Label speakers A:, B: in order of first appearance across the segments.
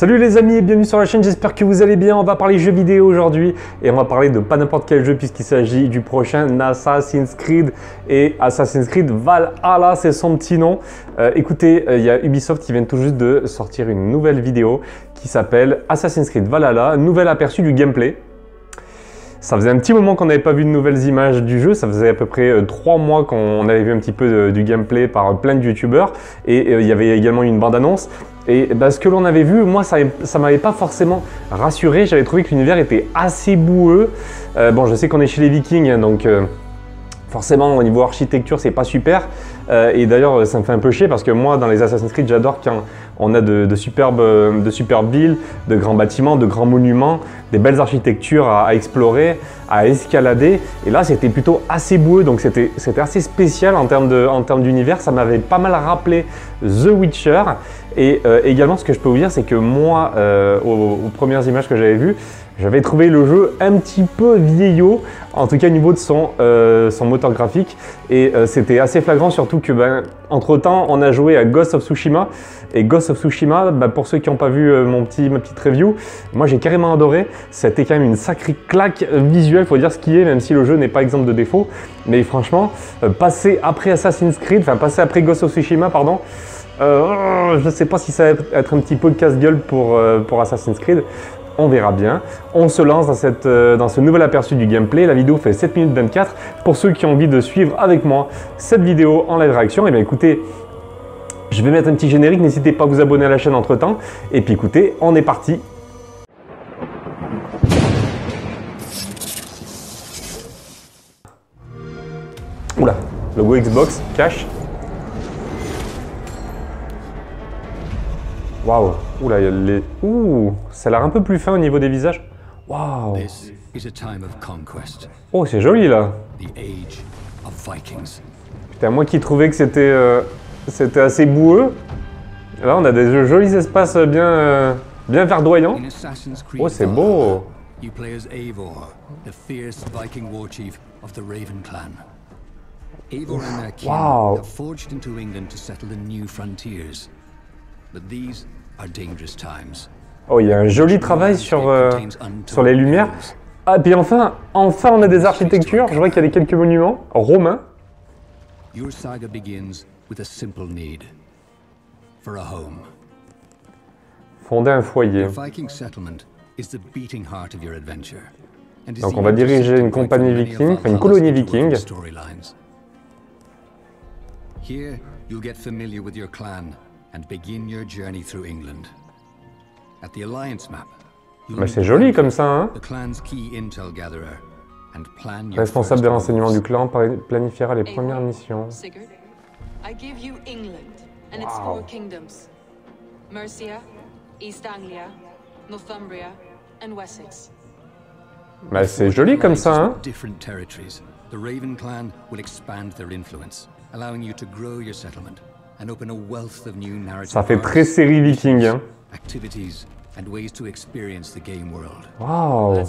A: Salut les amis et bienvenue sur la chaîne, j'espère que vous allez bien. On va parler jeux vidéo aujourd'hui et on va parler de pas n'importe quel jeu puisqu'il s'agit du prochain Assassin's Creed et Assassin's Creed Valhalla, c'est son petit nom. Écoutez, il y a Ubisoft qui vient tout juste de sortir une nouvelle vidéo qui s'appelle Assassin's Creed Valhalla, nouvel aperçu du gameplay. Ça faisait un petit moment qu'on n'avait pas vu de nouvelles images du jeu, ça faisait à peu près 3 mois qu'on avait vu un petit peu du gameplay par plein de youtubeurs et il y avait également une bande-annonce. Et ce que l'on avait vu, moi ça m'avait pas forcément rassuré, j'avais trouvé que l'univers était assez boueux. Bon, je sais qu'on est chez les Vikings, hein, donc forcément au niveau architecture c'est pas super. Et d'ailleurs ça me fait un peu chier parce que moi dans les Assassin's Creed j'adore quand on a de superbes villes, de grands bâtiments, de grands monuments, des belles architectures à explorer, à escalader. Et là c'était plutôt assez boueux, donc c'était assez spécial en termes d'univers. Ça m'avait pas mal rappelé The Witcher. Et également ce que je peux vous dire c'est que moi aux premières images que j'avais vues, j'avais trouvé le jeu un petit peu vieillot, en tout cas au niveau de son moteur graphique. Et c'était assez flagrant, surtout que entre temps on a joué à Ghost of Tsushima. Et Ghost of Tsushima, pour ceux qui n'ont pas vu ma petite review, moi j'ai carrément adoré. C'était quand même une sacrée claque visuelle, faut dire ce qui est, même si le jeu n'est pas exempt de défauts. Mais franchement, passer après Assassin's Creed, passer après Ghost of Tsushima, pardon, je ne sais pas si ça va être un petit peu casse-gueule pour Assassin's Creed. On verra bien. On se lance dans ce nouvel aperçu du gameplay. La vidéo fait 7 minutes 24. Pour ceux qui ont envie de suivre avec moi cette vidéo en live réaction, et bien écoutez, je vais mettre un petit générique. N'hésitez pas à vous abonner à la chaîne entre temps. Et puis écoutez, on est parti. Oula, logo Xbox, cache. Waouh, oula, il y a les... Ouh, ça a l'air un peu plus fin au niveau des visages. Waouh. Oh, c'est joli là. Putain, moi qui trouvais que c'était assez boueux. Là, on a des jolis espaces bien verdoyants. Oh, c'est beau. Waouh. Oh, il y a un joli travail sur les lumières. Ah, puis enfin on a des architectures. Je vois qu'il y a quelques monuments romains. Fonder un foyer. Donc on va diriger une compagnie viking, une colonie viking.
B: Here, you'll get familiar with your clan and begin your journey through England. At the Alliance map,
A: c'est joli comme ça, hein.
B: The clan's key intel gatherer and plan your
A: responsable des renseignements du clan planifiera les premières missions.
C: Sigurd, I give you England and its 4 kingdoms: Mercia, East Anglia, Northumbria and Wessex.
A: C'est joli comme ça, hein.
B: Different territories. The Raven clan will expand their influence, allowing you to grow your settlement and open a wealth of new narrative.
A: Ça fait très série viking, hein.
B: Activities and ways to experience the game world.
A: Waouh.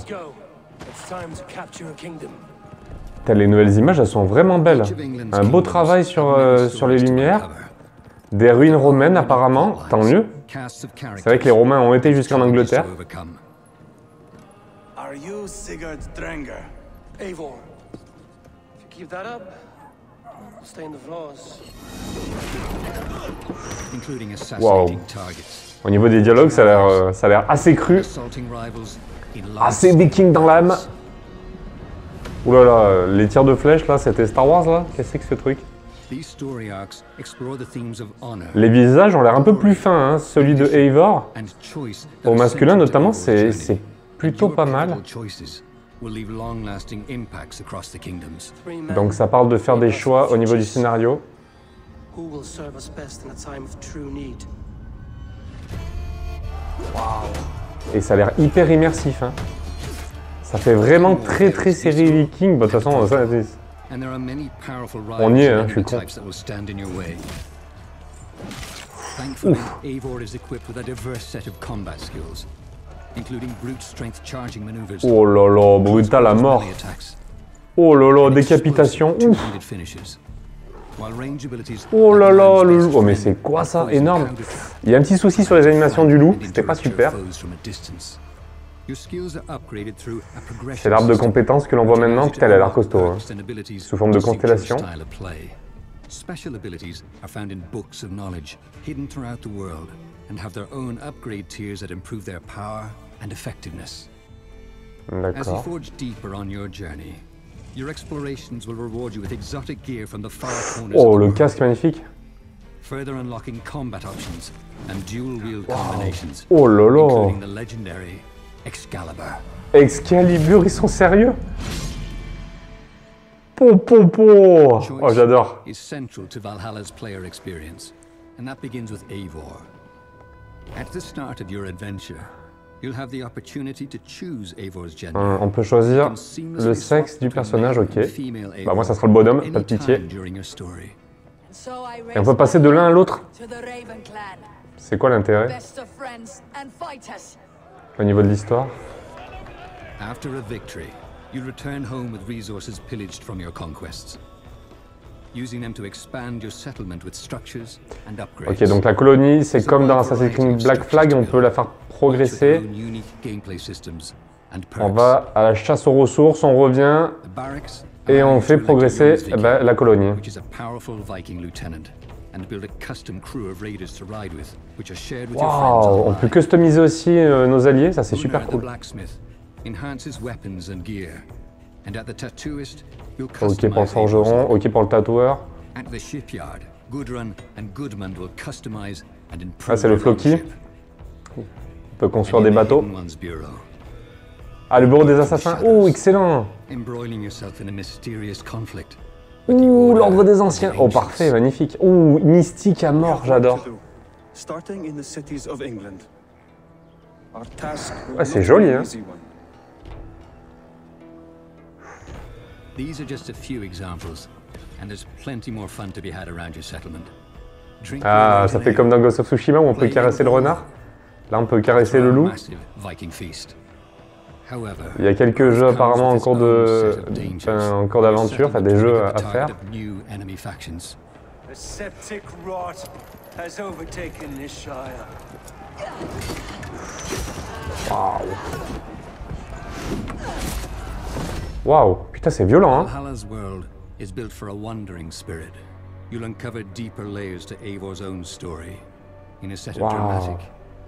A: Les nouvelles images, elles sont vraiment belles. Un beau travail sur les lumières. Des ruines romaines apparemment, tant mieux. C'est vrai que les Romains ont été jusqu'en Angleterre.
D: Are you Sigurd Drenger? Eivor. If you keep that up, stay in the floors.
A: Wow. Au niveau des dialogues, ça a l'air assez cru, assez viking dans l'âme. Ouh là là, les tirs de flèches là, c'était Star Wars là? Qu'est-ce que c'est que ce truc? Les visages ont l'air un peu plus fins, hein. Celui de Eivor, au masculin notamment, c'est plutôt pas mal. Donc ça parle de faire des choix au niveau du scénario. Et ça a l'air hyper immersif, hein. Ça fait vraiment très série viking. De toute façon, on y est, hein, je suis con. Ouf. Oh là là, brutal à mort. Oh là là, décapitation. Ouf.
B: while range abilities
A: Oh là là,
B: let
A: le
B: lines
A: loup. Oh mais
B: based
A: c'est quoi ça?
B: opposing
A: Énorme.
B: counterfeit
A: Il y a un petit souci sur les animations du loup, c'était pas
B: interrupt your
A: super.
B: foes from a distance. Your skills are upgraded through a progression
A: C'est l'arbre de
B: system,
A: compétences que l'on voit
B: which allows
A: maintenant.
B: you to
A: Putain, elle a l'air
B: unlock
A: costaud. Hein.
B: perks and abilities
A: Sous forme de
B: to suit your
A: constellation.
B: style of play. Special abilities are found in books of knowledge hidden throughout the world and have their own upgrade tiers that improve their power and effectiveness. As you
A: D'accord.
B: forge deeper on your journey, your explorations will reward you with exotic gear from the far corners
A: Oh,
B: of the
A: le
B: world,
A: casque magnifique.
B: further unlocking combat options and dual-wield combinations,
A: Oh là là.
B: including the legendary Excalibur.
A: Excalibur, ils sont sérieux? Po, po, po. Oh, j'adore.
B: Is central to Valhalla's player experience, and that begins with Eivor. At the start of your adventure, you'll have the opportunity to choose Eivor's gender.
A: On peut choisir le sexe du personnage, ok. Bah moi ça sera le bonhomme, pas de pitié. Et on peut passer de l'un à l'autre. C'est quoi l'intérêt au niveau de l'histoire?
B: After a victory, you return home with resources pillaged from your conquests, using them to expand your settlement with structures and upgrades.
A: Ok, donc la colonie, c'est comme dans Assassin's Creed Black Flag, on peut la faire progresser. On va à la chasse aux ressources, on revient et on fait progresser la colonie. Waouh, on peut customiser aussi nos alliés, ça c'est super cool. Ok pour le forgeron, ok pour le tatoueur. Ah, c'est le Floki. On peut construire des bateaux. Ah, le bureau des assassins. Oh, excellent. Ouh, l'ordre des anciens. Oh, parfait, magnifique. Ouh, mystique à mort, j'adore. Ouais, c'est joli, hein.
B: These are just a few examples, and there's plenty more fun to be had around your settlement.
A: Ah, ça fait comme dans Ghost of Tsushima où on peut caresser le renard. Là, on peut caresser le loup. Il y a quelques jeux apparemment en cours d'aventure, enfin des jeux à faire. Waouh. Waouh, putain, c'est violent, hein.
B: Valhalla's world is built for a wandering spirit. You'll uncover deeper layers to Eivor's own story in a set of dramatic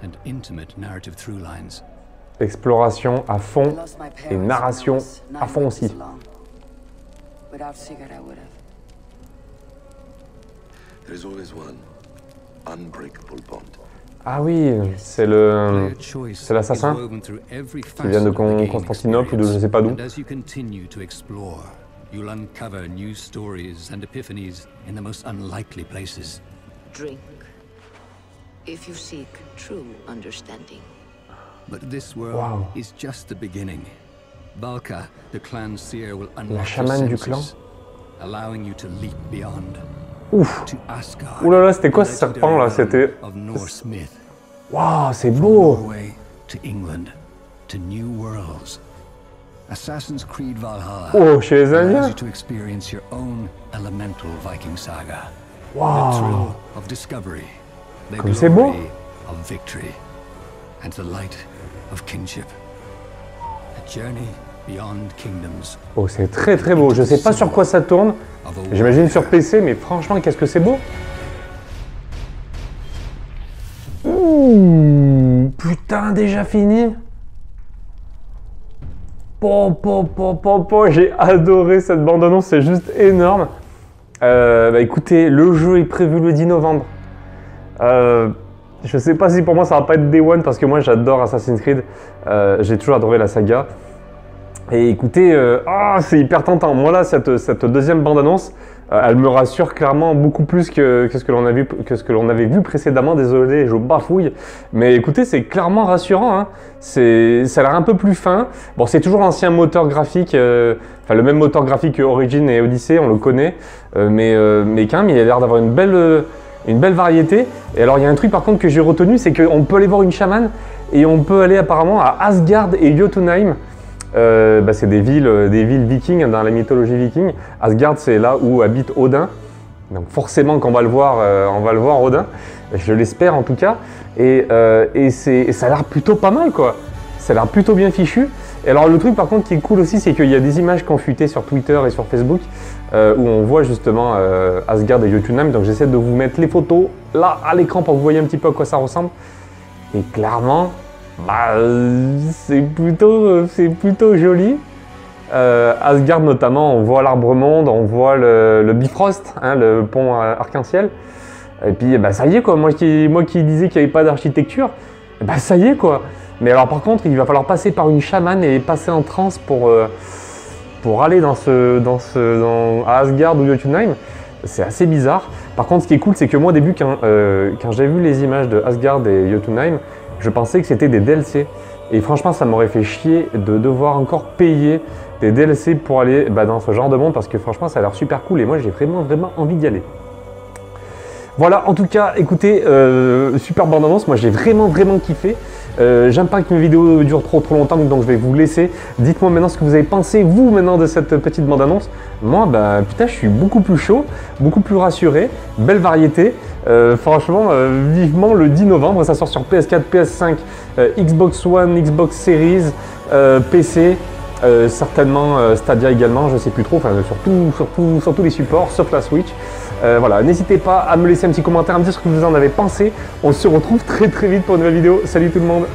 B: and intimate narrative through lines.
A: Exploration à fond et narration à fond aussi. Ah oui, c'est l'assassin qui vient de Constantinople ou de je ne sais pas d'où.
B: You'll uncover new stories and epiphanies in the most unlikely places.
E: Drink, if you seek true understanding.
B: But this world is just the beginning. Valka, the clan's seer, will unlock
A: la chamane du clan,
B: allowing you to leap beyond.
A: Ouf. Ouh là là, c'était quoi ce serpent là? C'était. Waouh, c'est beau.
B: To England, to new worlds. Assassin's Creed Valhalla.
A: Oh, chez les Indiens.
B: To experience your own elemental Viking saga.
A: Wow.
B: The thrill of discovery. The
A: Comme c'est beau.
B: glory of victory. And the light of kinship. A journey beyond kingdoms.
A: Oh, c'est très très beau. Je sais pas sur quoi ça tourne. J'imagine sur PC, mais franchement, qu'est-ce que c'est beau. Ouh, putain, déjà fini. J'ai adoré cette bande-annonce, c'est juste énorme. Bah écoutez, le jeu est prévu le 10 novembre. Je sais pas si pour moi ça va pas être Day One parce que moi j'adore Assassin's Creed. J'ai toujours adoré la saga. Et écoutez, c'est hyper tentant. Moi là, cette deuxième bande-annonce, elle me rassure clairement beaucoup plus que ce que l'on avait vu précédemment. Désolé, je bafouille. Mais écoutez, c'est clairement rassurant. Hein. Ça a l'air un peu plus fin. Bon, c'est toujours l'ancien moteur graphique, enfin le même moteur graphique que Origin et Odyssey, on le connaît. Mais quand même, il a l'air d'avoir une belle variété. Et alors, il y a un truc par contre que j'ai retenu, c'est qu'on peut aller voir une chamane et on peut aller apparemment à Asgard et Jotunheim. C'est des villes vikings dans la mythologie viking. Asgard, c'est là où habite Odin. Donc forcément qu'on va le voir Odin, je l'espère en tout cas, et ça a l'air plutôt pas mal quoi, ça a l'air plutôt bien fichu. Et alors le truc par contre qui est cool aussi, c'est qu'il y a des images qui ont fuité sur Twitter et sur Facebook, où on voit justement Asgard et Jotunheim, donc j'essaie de vous mettre les photos là à l'écran pour que vous voyez un petit peu à quoi ça ressemble, et clairement, bah, c'est plutôt joli. Asgard notamment, on voit l'arbre-monde, on voit le Bifrost, hein, le pont arc-en-ciel. Et puis bah, ça y est quoi, moi qui disais qu'il n'y avait pas d'architecture, bah ça y est quoi. Mais alors par contre, il va falloir passer par une chamane et passer en transe pour aller dans Asgard ou Jotunheim. C'est assez bizarre. Par contre, ce qui est cool, c'est que moi au début, quand j'ai vu les images de Asgard et Jotunheim, je pensais que c'était des DLC. Et franchement, ça m'aurait fait chier de devoir encore payer des DLC pour aller dans ce genre de monde, parce que franchement, ça a l'air super cool et moi, j'ai vraiment envie d'y aller. Voilà, en tout cas, écoutez, super bande-annonce, moi j'ai vraiment kiffé. J'aime pas que mes vidéos durent trop longtemps, donc je vais vous laisser. Dites-moi maintenant ce que vous avez pensé, vous, maintenant, de cette petite bande-annonce. Moi, bah, putain, je suis beaucoup plus chaud, beaucoup plus rassuré, belle variété. Franchement, vivement le 10 novembre, ça sort sur PS4, PS5, Xbox One, Xbox Series, PC, certainement Stadia également, je sais plus trop, enfin sur tous les supports, sauf la Switch. Voilà, n'hésitez pas à me laisser un petit commentaire, à me dire ce que vous en avez pensé. On se retrouve très vite pour une nouvelle vidéo. Salut tout le monde!